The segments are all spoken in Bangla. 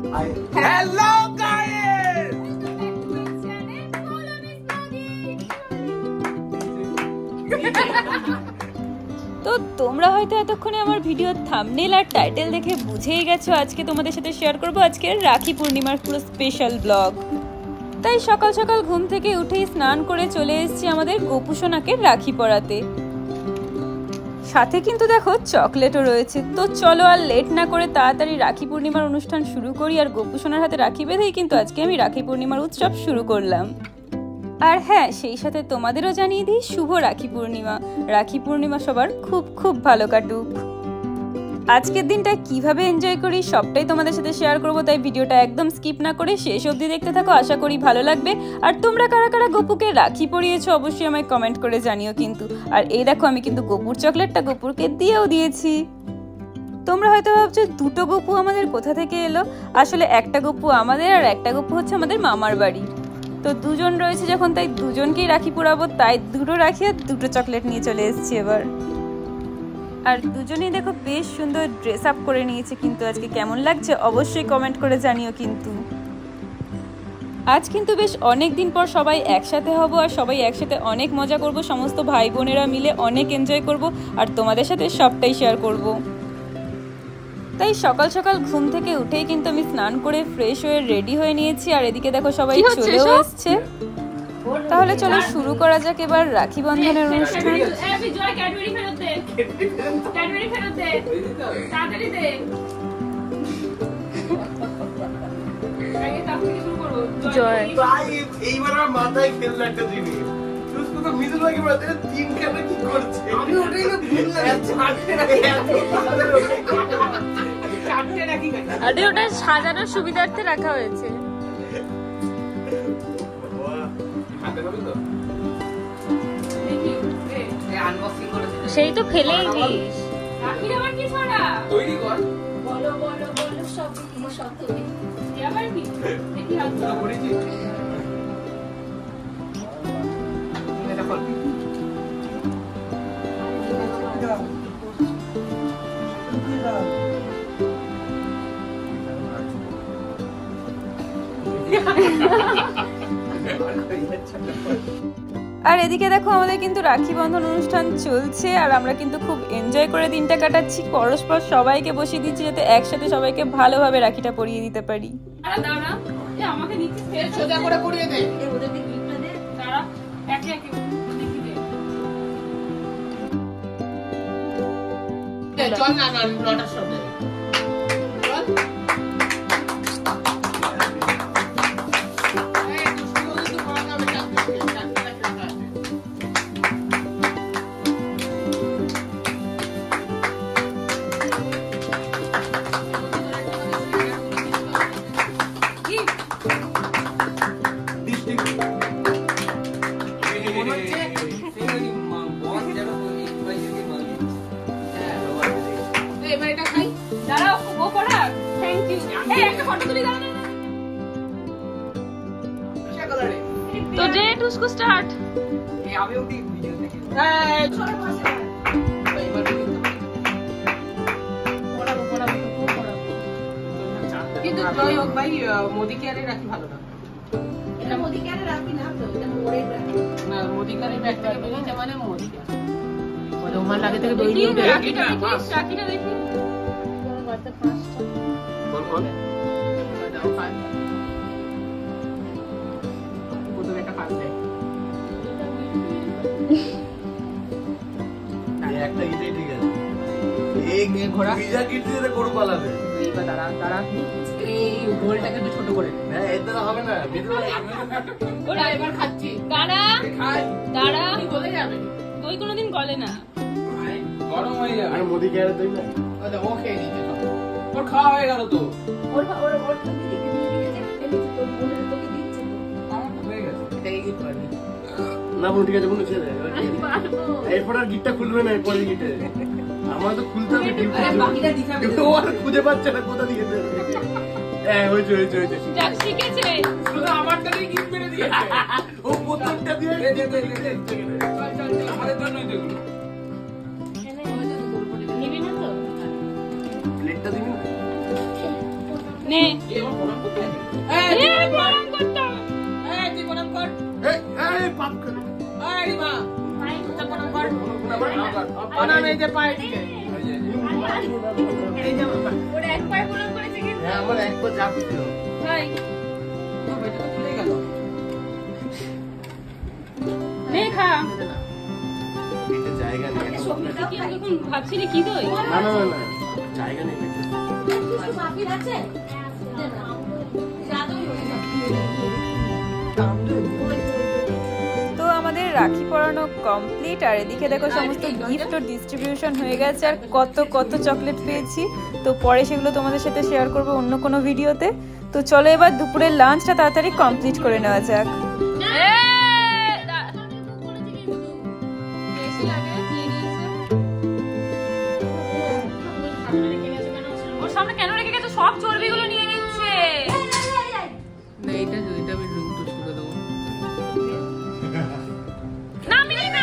Hello guys! তো তোমরা হয়তো এতক্ষণে আমার ভিডিও থাম্বনেল আর টাইটেল দেখে বুঝেই গেছো আজকে তোমাদের সাথে শেয়ার করবো আজকের রাখি পূর্ণিমার পুরো স্পেশাল ব্লগ। তাই সকাল সকাল ঘুম থেকে উঠেই স্নান করে চলে এসেছি আমাদের গোপু সোনাকে রাখি পরাতে। সাথে কিন্তু দেখো চকলেটও রয়েছে। তো চলো আর লেট না করে তাড়াতাড়ি রাখি পূর্ণিমার অনুষ্ঠান শুরু করি। আর গোপু সোনার হাতে রাখি বেঁধেই কিন্তু আজকে আমি রাখি পূর্ণিমার উৎসব শুরু করলাম। আর হ্যাঁ, সেই সাথে তোমাদেরও জানিয়ে দিই শুভ রাখি পূর্ণিমা। রাখি পূর্ণিমা সবার খুব খুব ভালো কাটুক। আজকের দিনটা কিভাবে এনজয় করি সবটাই তোমাদের সাথে শেয়ার করবো, তাই ভিডিওটা একদম স্কিপ না করে শেষ অবধি দেখতে থাকো। আশা করি ভালো লাগবে। আর তোমরা কারা কারা গোপুকে রাখি পরিয়েছো অবশ্যই আমায় কমেন্ট করে জানিও কিন্তু। আর এই দেখো আমি কিন্তু গোপুর চকলেটটা গোপুরকে দিয়েও দিয়েছি। তোমরা হয়তো ভাবছো দুটো গোপু আমাদের কোথা থেকে এলো। আসলে একটা গোপু আমাদের আর একটা গোপু হচ্ছে আমাদের মামার বাড়ি। তো দুজন রয়েছে যখন, তাই দুজনকেই রাখি পরাবো, তাই দুটো রাখি আর দুটো চকলেট নিয়ে চলে এসেছি এবার। আর দুজনেই দেখো বেশ সুন্দর ড্রেস আপ করে নিয়েছে কিন্তু আজকে কেমন লাগছে অবশ্যই কমেন্ট করে জানিও কিন্তু। আজ কিন্তু বেশ অনেক দিন পর সবাই একসাথে হব আর সবাই একসাথে অনেক মজা করব, সমস্ত ভাই বোনেরা মিলে অনেক এনজয় করব আর তোমাদের সাথে সবটাই শেয়ার করব। তাই সকাল সকাল ঘুম থেকে উঠেই কিন্তু আমি স্নান করে ফ্রেশ হয়ে রেডি হয়ে নিয়েছি। আর এদিকে দেখো সবাই চলেও আসছে। তাহলে চলো শুরু করা যাক এবার রাখি বন্ধনের অনুষ্ঠান। জয় এইবার আমার মাথায় খেললো একটা জিনিস, মিদুল ভাই তিন কেমন কি করছে, আমি ওটাই না আরে ওটা সাজানোর সুবিধার্থে রাখা হয়েছে। সেই তো ফেলেই দিস। রাখির আবার কি ছড়া তৈরি কর, বলো বলো বলো সব সব তৈরি আবার কি দেখি হাত করেছি এটা কর। আর এদিকে দেখো আমাদের কিন্তু রাখি বন্ধন অনুষ্ঠান চলছে আর আমরা কিন্তু খুব এনজয় করে দিনটা কাটাচ্ছি। পরস্পর সবাইকে বসিয়ে দিচ্ছি যাতে একসাথে সবাইকে ভালোভাবে রাখিটা পরিয়ে দিতে পারি। আমাকে নিচে সোজা করে পরিয়ে দে, ওদেরকে গিফট দে, তারা একে একে দেখি দে। চল না না লটার সামনে চল। तो डेट उसको स्टार्ट কিন্তু জয় হোক ভাই, মোদি কেয়ারে রাখি ভালো না, এটা মোদি কেয়ারে রাখি না তো, এটা মোড়ে রাখি না। মোদি কেয়ারে ব্যাগ থেকে বেরিয়েছে মানে মোদি কেয়ার ওই ওমান লাগে থেকে দই নিয়ে রাখিটা দেখি কত পাঁচটা কোন কোন দাও ফাইভ কত একটা পাঁচ দেয় একটা ইটাই ঠিক আছে। এক ঘোড়া পিজা কিটতে দিতে গরু পালাবে। এইবার দাঁড়া দাঁড়া এই গোলটাকে একটু ছোট করে দে। হ্যাঁ এর দ্বারা হবে না, ওরা এবার খাচ্ছি। দাঁড়া খাই দাঁড়া, গলে যাবে দই কোনোদিন গলে না, গরম হয়ে যাবে। আর মোদি কেয়ারে দই না, আচ্ছা ও খেয়ে নিতে ওর খাওয়া হয়ে গেল তো, ওর ওর তো দিদিকে দিয়ে দিয়েছে, এমনি তোর বোনের তোকে দিচ্ছে তো আমার তো হয়ে গেছে। এটাই গিফট পারবি না বোন ঠিক আছে বোন ছেড়ে এরপর আর গিটটা খুলবে না, পরে গিটে আমার তো খুলতে হবে গিফট, বাকিটা দিখাবে ও আর খুঁজে পাচ্ছে না কোথা দিয়ে দেবে। হ্যাঁ হয়েছে হয়েছে হয়েছে, যাক শিখেছে। শুধু আমারটাই গিফট মেরে দিয়েছে, ও প্রথমটা দিয়ে আমাদের জন্যই তো এগুলো। নিবি না তো প্লেটটা দিবি না, নে এই আমার প্রণাম করতে হবে। প্রণাম করতে হবে। তুই প্রণাম কর। এই পাপ করে। মা প্রণাম কর। আমার প্রণাম এই যে পায়ে দিকে। এই যে ওরা এক পায়ে প্রণাম করেছে কিন্তু হ্যাঁ আমার একবার যা দিতে ভাই এটা তো চলে গেল। নে খা। পেটে জায়গা নেই কি আমি তখন ভাবছিলি কি দই? না না না না জায়গা নেই পেটে। কিছু বাকি আছে তো আমাদের রাখি পরানো কমপ্লিট আর এদিকে দেখো সমস্ত গিফট ও ডিস্ট্রিবিউশন হয়ে গেছে আর কত কত চকলেট পেয়েছি। তো পরে সেগুলো তোমাদের সাথে শেয়ার করব অন্য কোনো ভিডিওতে। তো চলো এবার দুপুরের লাঞ্চটা তাড়াতাড়ি কমপ্লিট করে নেওয়া যাক। ওর সামনে কেন রেখে গেছে? সব চর্বিগুলো নিয়ে নিচ্ছে। না এটা আমি রুম টুস করে দেবো। না আমি খাই না,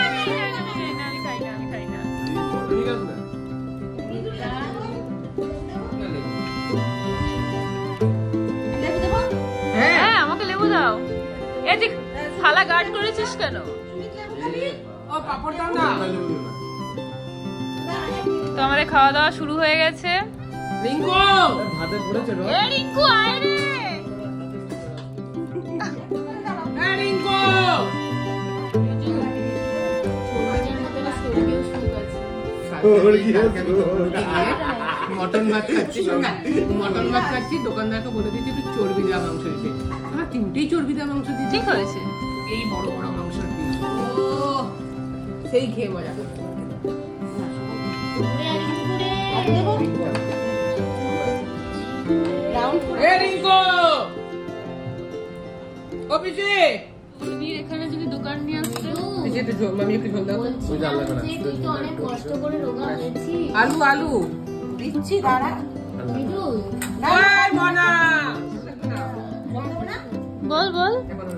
আমি খাই না। ঠিক আছে না হ্যাঁ আমাকে লেবু দাও। এই যে থালা গার্ড করেছিস কেন? ও পাপড় দাও না। তো আমাদের খাওয়া দাওয়া শুরু হয়ে গেছে। রিঙ্কু ভাতে পড়েছে না এ রিঙ্কু আয় রে। রিঙ্কু মটন ভাত খাচ্ছি মটন ভাত খাচ্ছি দোকানদারকে বলে দিয়েছি একটু চর্বি দেওয়া মাংস দিয়েছে আমরা তিনটেই চর্বি দেওয়া মাংস দিয়েছি ঠিক হয়েছে। এই বড় বড় মাংস দিয়েছি সেই খেয়ে মজা করছে রিঙ্কু ও পিসি এখানে যদি দোকান নিয়ে আসতে পিসি একটু ঝোল মামি একটু ঝোল দাও তুই জানলা কেন তুই তো অনেক কষ্ট করে রোগা হয়েছিস আলু আলু দিচ্ছি দাঁড়া মৃদুল এই মনা বল বল।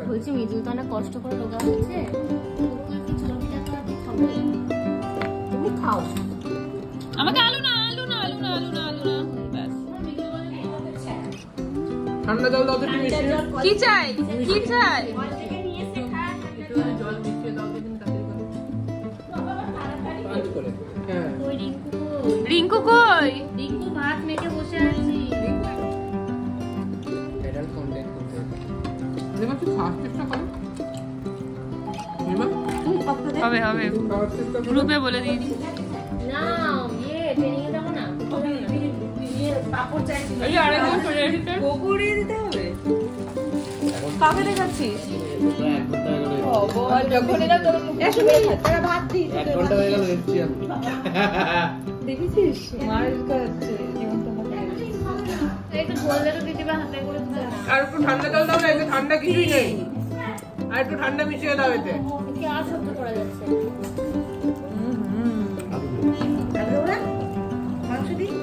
বলছি মৃদুল তো অনেক কষ্ট করে রোগা হয়েছে কি চর্বিটা তো আপনি খাবেন তুমি খাও আমাকে আলু না ব্যাস। ঠান্ডা জল দাও তো একটু মিশিয়ে কি চাই কি চাই? একটু জল মিশিয়ে দাও তো কিন্তু তাড়াতাড়ি পাঁচ করে হ্যাঁ ওই রিঙ্কু রিঙ্কু কই? রিঙ্কু ভাত মেখে বসে আছি এডাল কন্টেন্ট করতে হবে একটু খাওয়ার চেষ্টা করো হবে খাওয়ার চেষ্টা করো গ্রুপে বলে দিয়েছি। না ট্রেনিং এ যাবো না পাপড় চাইছি এই আরেকজন চলে এসেছে কুকুরিয়ে দিতে হবে। কাকে দেখাচ্ছিস? 1 ঘন্টা হয়ে গেল। যখন এরা তোর তারা ভাত দিই 1 ঘন্টা হয়ে গেল এসেছি আমি। দেখেছিস মার কাছে একটু বললে তো দিদিবা হাতে করে দিতে না আর একটু ঠান্ডা জল দাও না এতে ঠান্ডা কিছুই নেই আর একটু ঠান্ডা মিশিয়ে দাও এতে কি আর সহ্য করা যাচ্ছে মাংস দিই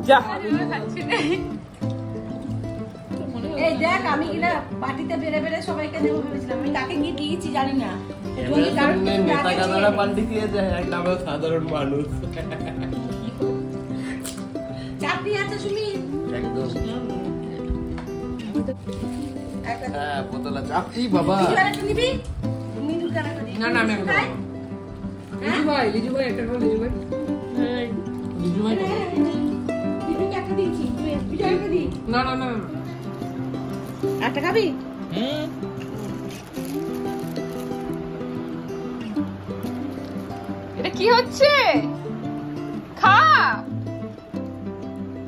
যা। এই দেখ আমি কিনা পার্টিতে বেড়ে বেড়ে সবাইকে দেবো ভেবেছিলাম আমি কাকে কি দিয়েছি জানি না সামনে নেতা গাদারা পাল্টি দিয়েছে একটা আমরা সাধারণ মানুষ। চাকরি আছে শুনি একদম হ্যাঁ বোতলা চাপ এই বাবা নিবি মিনু কারা করে না না আমি একদম লিজু ভাই একটা করে লিজু ভাই দিদিকে একটা দিয়েছি তুই বিজয়কে দি না না না না একটা খাবি এটা কি হচ্ছে? খা।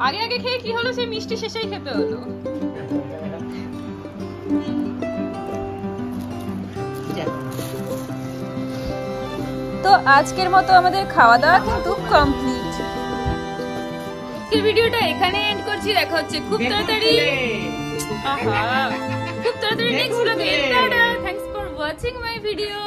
আগে খেয়ে কি হলো? সেই মিষ্টি শেষেই খেতে হলো। তো আজকের মতো আমাদের খাওয়া দাওয়া কিন্তু কমপ্লিট। আজকের ভিডিওটা এখানে এন্ড করছি। দেখা হচ্ছে খুব তাড়াতাড়ি। খুব তাড়াতাড়ি নেক্সট ব্লগে। Tata. Thanks for watching my video.